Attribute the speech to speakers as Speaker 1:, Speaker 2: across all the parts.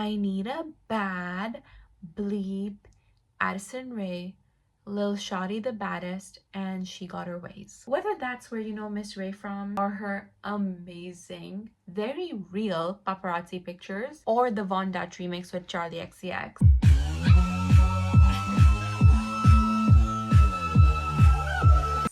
Speaker 1: I need a bad bleep Addison Rae, Lil Shawty the baddest, and She Got Her Ways. Whether that's where you know Miss Ray from, or her amazing, very real paparazzi pictures, or the Von Dutch remix with Charlie XCX.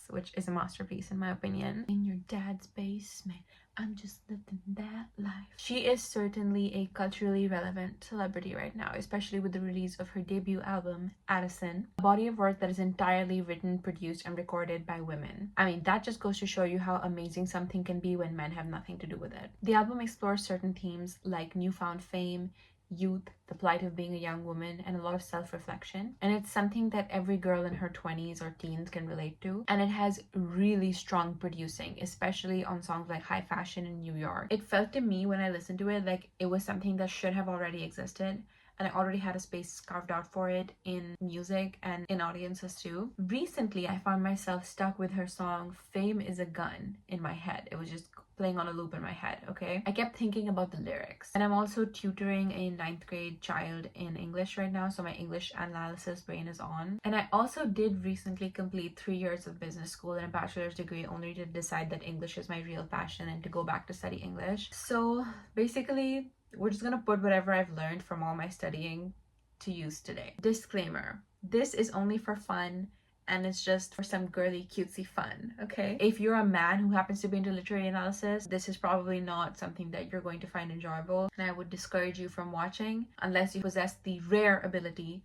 Speaker 1: Which is a masterpiece in my opinion. In your dad's basement, I'm just living that life. She is certainly a culturally relevant celebrity right now, especially with the release of her debut album, Addison, a body of work that is entirely written, produced, and recorded by women. I mean, that just goes to show you how amazing something can be when men have nothing to do with it. The album explores certain themes like newfound fame, youth, the plight of being a young woman, and a lot of self-reflection. And it's something that every girl in her 20s or teens can relate to. And it has really strong producing, especially on songs like High Fashion in New York. It felt to me when I listened to it like it was something that should have already existed, and I already had a space carved out for it in music and in audiences too. Recently, I found myself stuck with her song Fame is a Gun in my head. It was just playing on a loop in my head, okay? I kept thinking about the lyrics. And I'm also tutoring a 9th grade child in English right now, so my English analysis brain is on. And I also did recently complete 3 years of business school and a bachelor's degree, only to decide that English is my real passion and to go back to study English. So basically, we're just gonna put whatever I've learned from all my studying to use today. Disclaimer, this is only for fun, and it's just for some girly cutesy fun, okay? If you're a man who happens to be into literary analysis, this is probably not something that you're going to find enjoyable, and I would discourage you from watching unless you possess the rare ability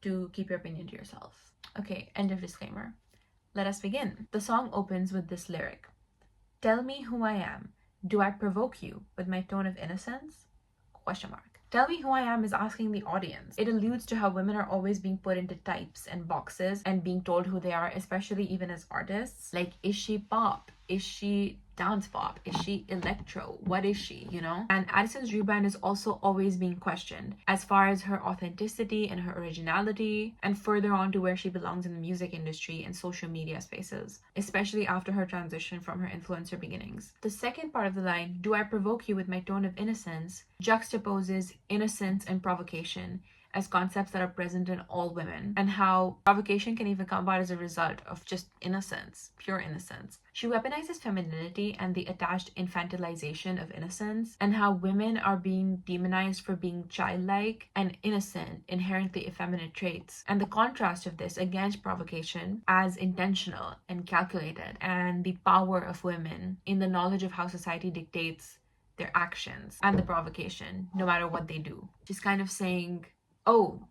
Speaker 1: to keep your opinion to yourself. Okay, end of disclaimer. Let us begin. The song opens with this lyric: "Tell me who I am. Do I provoke you with my tone of innocence?" Question mark. Tell me who I am is asking the audience. It alludes to how women are always being put into types and boxes and being told who they are, especially even as artists. Like, is she pop? Is she dance pop? Is she electro? What is she, you know? And Addison's rebrand is also always being questioned as far as her authenticity and her originality, and further on to where she belongs in the music industry and social media spaces, especially after her transition from her influencer beginnings. The second part of the line, "Do I provoke you with my tone of innocence?" juxtaposes innocence and provocation as concepts that are present in all women, and how provocation can even come about as a result of just innocence, pure innocence. She weaponizes femininity and the attached infantilization of innocence, and how women are being demonized for being childlike and innocent, inherently effeminate traits, and the contrast of this against provocation as intentional and calculated, and the power of women in the knowledge of how society dictates their actions and the provocation, no matter what they do. She's kind of saying, oh,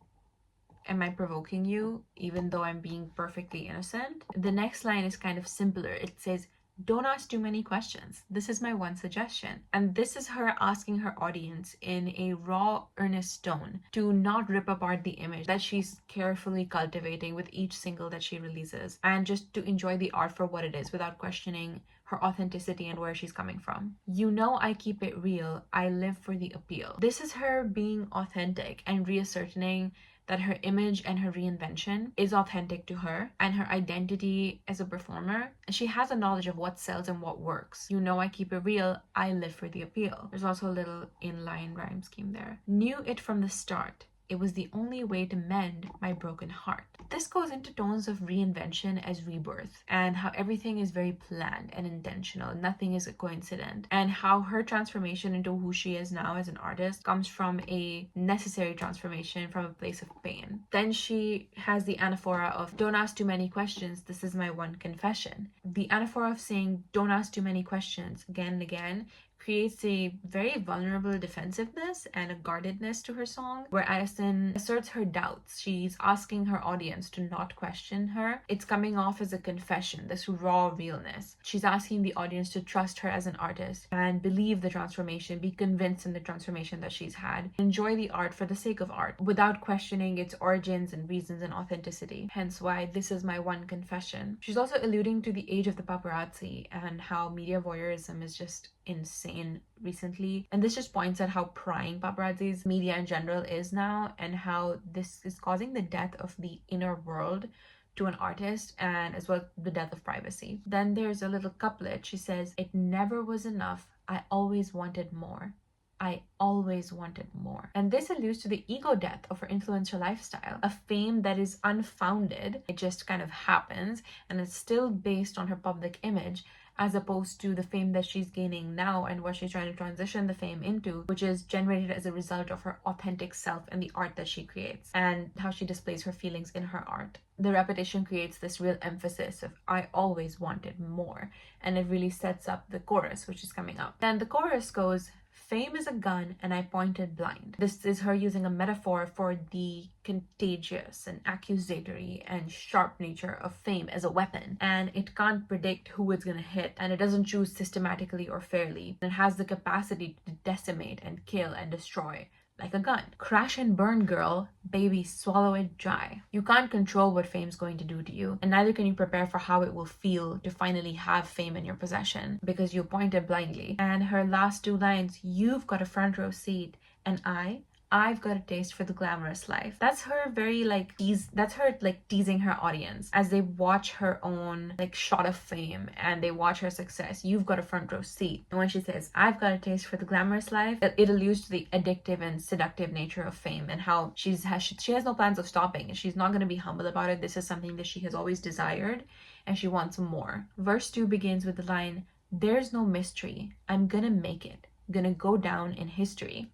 Speaker 1: am I provoking you even though I'm being perfectly innocent? The next line is kind of simpler. It says, "Don't ask too many questions. This is my one suggestion." And this is her asking her audience in a raw, earnest tone to not rip apart the image that she's carefully cultivating with each single that she releases, and just to enjoy the art for what it is without questioning her authenticity and where she's coming from. You know, I keep it real. I live for the appeal. This is her being authentic and reasserting that her image and her reinvention is authentic to her and her identity as a performer. She has a knowledge of what sells and what works. You know, I keep it real. I live for the appeal. There's also a little inline rhyme scheme there. Knew it from the start. It was the only way to mend my broken heart. This goes into tones of reinvention as rebirth, and how everything is very planned and intentional. Nothing is a coincidence. And how her transformation into who she is now as an artist comes from a necessary transformation from a place of pain. Then she has the anaphora of, "Don't ask too many questions. This is my one confession." The anaphora of saying, "Don't ask too many questions," again and again, creates a very vulnerable defensiveness and a guardedness to her song, where Addison asserts her doubts. She's asking her audience to not question her. It's coming off as a confession, this raw realness. She's asking the audience to trust her as an artist and believe the transformation, be convinced in the transformation that she's had, enjoy the art for the sake of art without questioning its origins and reasons and authenticity. Hence why this is my one confession. She's also alluding to the age of the paparazzi and how media voyeurism is just insane recently, and this just points at how prying paparazzi's media in general is now, and how this is causing the death of the inner world to an artist, and as well the death of privacy. Then there's a little couplet. She says, "It never was enough. I always wanted more." I always wanted more. And this alludes to the ego death of her influencer lifestyle, a fame that is unfounded. It just kind of happens, and it's still based on her public image, as opposed to the fame that she's gaining now and what she's trying to transition the fame into, which is generated as a result of her authentic self and the art that she creates and how she displays her feelings in her art. The repetition creates this real emphasis of I always wanted more, and it really sets up the chorus, which is coming up. And the chorus goes, fame is a gun and I pointed blind. This is her using a metaphor for the contagious and accusatory and sharp nature of fame as a weapon. And it can't predict who it's gonna hit, and it doesn't choose systematically or fairly. It has the capacity to decimate and kill and destroy. Like a gun. Crash and burn, girl. Baby, swallow it dry. You can't control what fame's going to do to you, and neither can you prepare for how it will feel to finally have fame in your possession, because you pointed blindly. And her last two lines, you've got a front row seat, and I've got a taste for the glamorous life. That's her very that's her teasing her audience as they watch her own shot of fame and they watch her success. You've got a front row seat. And when she says, I've got a taste for the glamorous life, it alludes to the addictive and seductive nature of fame and how she has no plans of stopping, and she's not going to be humble about it. This is something that she has always desired, and she wants more. Verse 2 begins with the line, there's no mystery. I'm gonna make it. Gonna go down in history.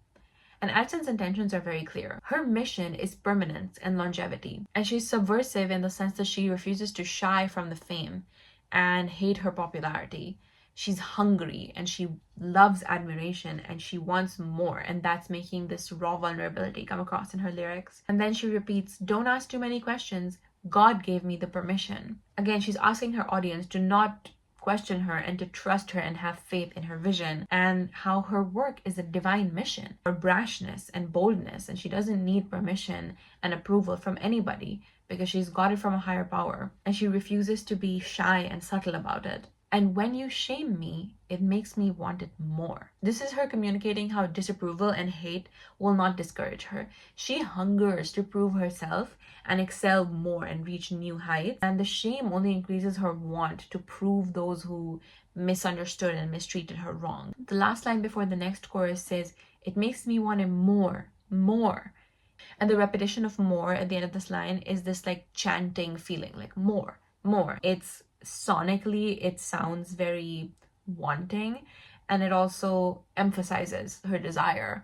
Speaker 1: And Addison's intentions are very clear. Her mission is permanence and longevity. And she's subversive in the sense that she refuses to shy from the fame and hate her popularity. She's hungry and she loves admiration and she wants more. And that's making this raw vulnerability come across in her lyrics. And then she repeats, don't ask too many questions. God gave me the permission. Again, she's asking her audience to not question her and to trust her and have faith in her vision, and how her work is a divine mission, her brashness and boldness, and she doesn't need permission and approval from anybody because she's got it from a higher power, and she refuses to be shy and subtle about it. And when you shame me, it makes me want it more. This is her communicating how disapproval and hate will not discourage her. She hungers to prove herself and excel more and reach new heights. And the shame only increases her want to prove those who misunderstood and mistreated her wrong. The last line before the next chorus says, it makes me want it more, more. And the repetition of more at the end of this line is this chanting feeling, more, more. It's sonically, it sounds very wanting, and it also emphasizes her desire.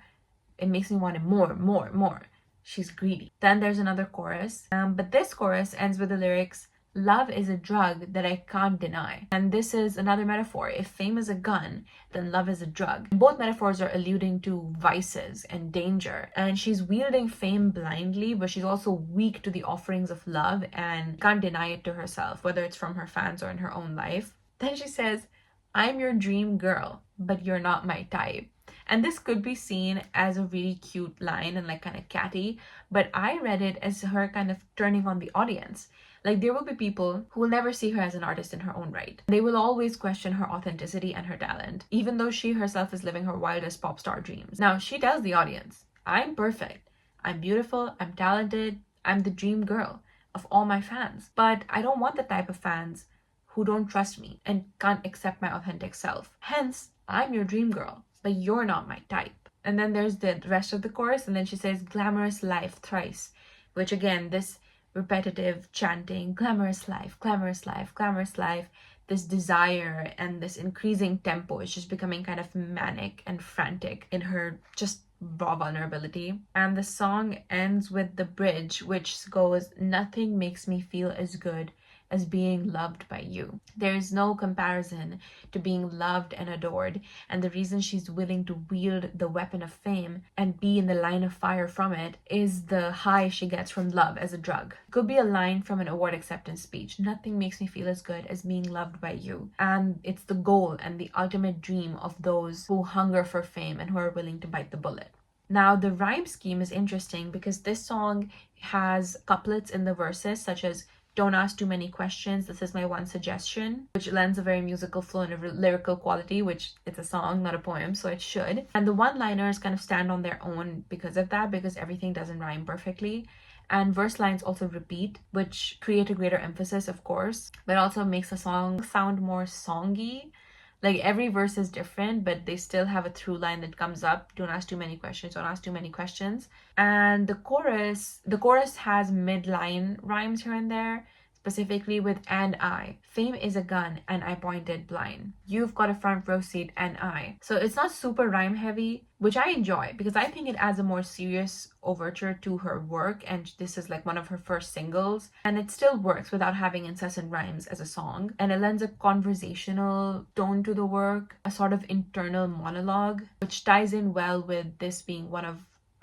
Speaker 1: It makes me want it more, more, more. She's greedy. Then there's another chorus, but this chorus ends with the lyrics, love is a drug that I can't deny. And this is another metaphor. If fame is a gun, then love is a drug. Both metaphors are alluding to vices and danger. And she's wielding fame blindly, but she's also weak to the offerings of love and can't deny it to herself, whether it's from her fans or in her own life. Then she says, I'm your dream girl, but you're not my type. And this could be seen as a really cute line and kind of catty, but I read it as her kind of turning on the audience. There will be people who will never see her as an artist in her own right. They will always question her authenticity and her talent, even though she herself is living her wildest pop star dreams. Now, she tells the audience, I'm perfect, I'm beautiful, I'm talented, I'm the dream girl of all my fans. But I don't want the type of fans who don't trust me and can't accept my authentic self. Hence, I'm your dream girl, but you're not my type. And then there's the rest of the chorus, and then she says, glamorous life thrice, which again, this repetitive chanting, glamorous life, glamorous life, glamorous life, this desire and this increasing tempo is just becoming kind of manic and frantic in her just raw vulnerability. And the song ends with the bridge, which goes, nothing makes me feel as good as being loved by you. There is no comparison to being loved and adored, and the reason she's willing to wield the weapon of fame and be in the line of fire from it is the high she gets from love as a drug. It could be a line from an award acceptance speech. Nothing makes me feel as good as being loved by you. And it's the goal and the ultimate dream of those who hunger for fame and who are willing to bite the bullet. Now, the rhyme scheme is interesting because this song has couplets in the verses such as, don't ask too many questions, this is my one suggestion, which lends a very musical flow and a lyrical quality, which it's a song, not a poem, so it should. And the one-liners kind of stand on their own because of that, because everything doesn't rhyme perfectly. And verse lines also repeat, which create a greater emphasis, of course, but also makes the song sound more songy. Like every verse is different, but they still have a through line that comes up. Don't ask too many questions, don't ask too many questions. And the chorus has midline rhymes here and there, specifically with "and I. Fame is a gun and I pointed blind. You've got a front row seat and I." So it's not super rhyme heavy, which I enjoy because I think it adds a more serious overture to her work, and this is like one of her first singles, and it still works without having incessant rhymes as a song, and it lends a conversational tone to the work, a sort of internal monologue, which ties in well with this being one of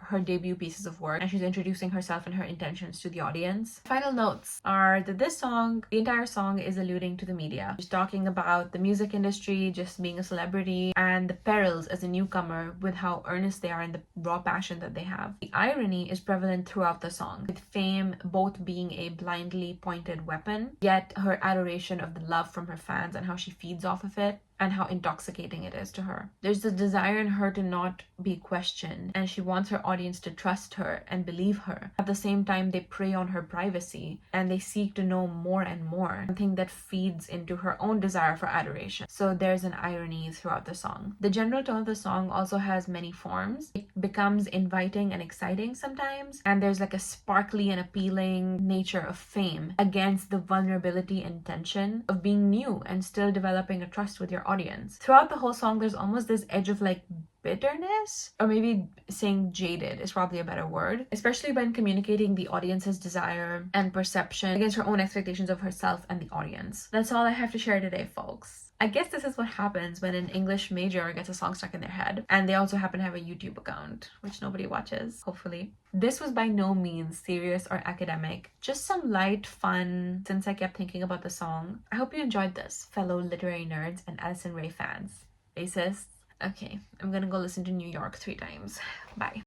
Speaker 1: her debut pieces of work, and she's introducing herself and her intentions to the audience. Final notes are that the entire song is alluding to the media. She's talking about the music industry, just being a celebrity, and the perils as a newcomer with how earnest they are and the raw passion that they have. The irony is prevalent throughout the song, with fame both being a blindly pointed weapon, yet her adoration of the love from her fans and how she feeds off of it, and how intoxicating it is to her. There's a desire in her to not be questioned, and she wants her audience to trust her and believe her. At the same time, they prey on her privacy and they seek to know more and more, something that feeds into her own desire for adoration. So there's an irony throughout the song. The general tone of the song also has many forms. It becomes inviting and exciting sometimes, and there's like a sparkly and appealing nature of fame against the vulnerability and tension of being new and still developing a trust with your audience. Throughout the whole song, there's almost this edge of like bitterness, or maybe saying jaded is probably a better word, especially when communicating the audience's desire and perception against her own expectations of herself and the audience. That's all I have to share today, folks. I guess this is what happens when an English major gets a song stuck in their head, and they also happen to have a YouTube account, which nobody watches, hopefully. This was by no means serious or academic, just some light fun since I kept thinking about the song. I hope you enjoyed this, fellow literary nerds and Addison Rae fans. Racists? Okay, I'm gonna go listen to New York 3 times. Bye.